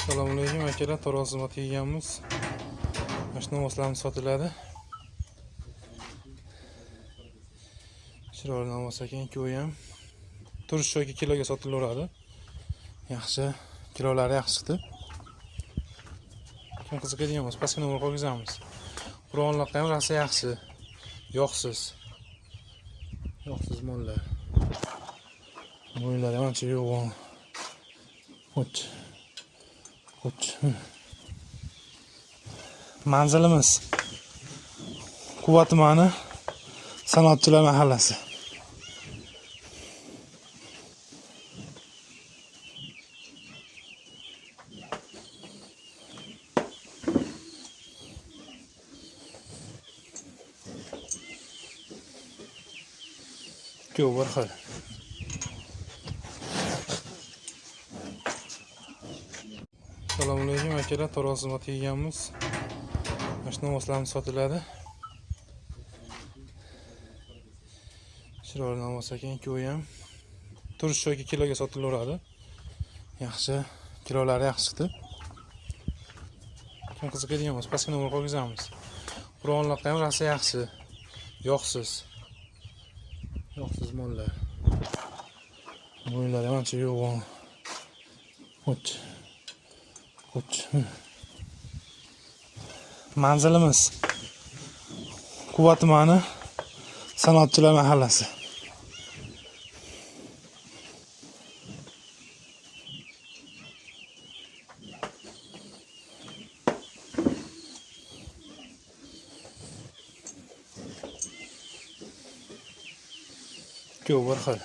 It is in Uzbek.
Assalomu alaykum akalar, tarozi xizmat qilganmiz. Mana namozlarimiz sotiladi. Chiroyli namoz ekan, ku ham. Turish joyga kiloga sotilaveradi. Yaxshi, kilolari yaxshi chiqdi. Kim qiziqadigan bo'lsa, pastga nomor qo'ygizamiz. Qur'onliqda ham rasa yaxshi. Yo'qsiz. Yo'qsiz mollar. Mo'yinlar ham ancha yo'g'on. Manzilimiz Quva tumani Sanoatchilar mahallasi. Ko'p bir xil. Assalomu alaykum akalar, tarozi xizmat qilganmiz. Mana namozlarimiz sotiladi. Chiroyli namoz ekan, ku ham. Turish joyga kiloga sotilaveradi. Yaxshi, kilolari yaxshi chiqdi. Kim qiziqadigan bo'lsa, pastga nomor qo'ygizamiz. Qur'onliqda ham rasa yaxshi. Yo'qsiz. Yo'qsiz mollar. Mo'yinlar ham ancha yo'g'on. Manzilimiz Quva tumani Sanoatchilar mahallasi. Ko'p bir xil.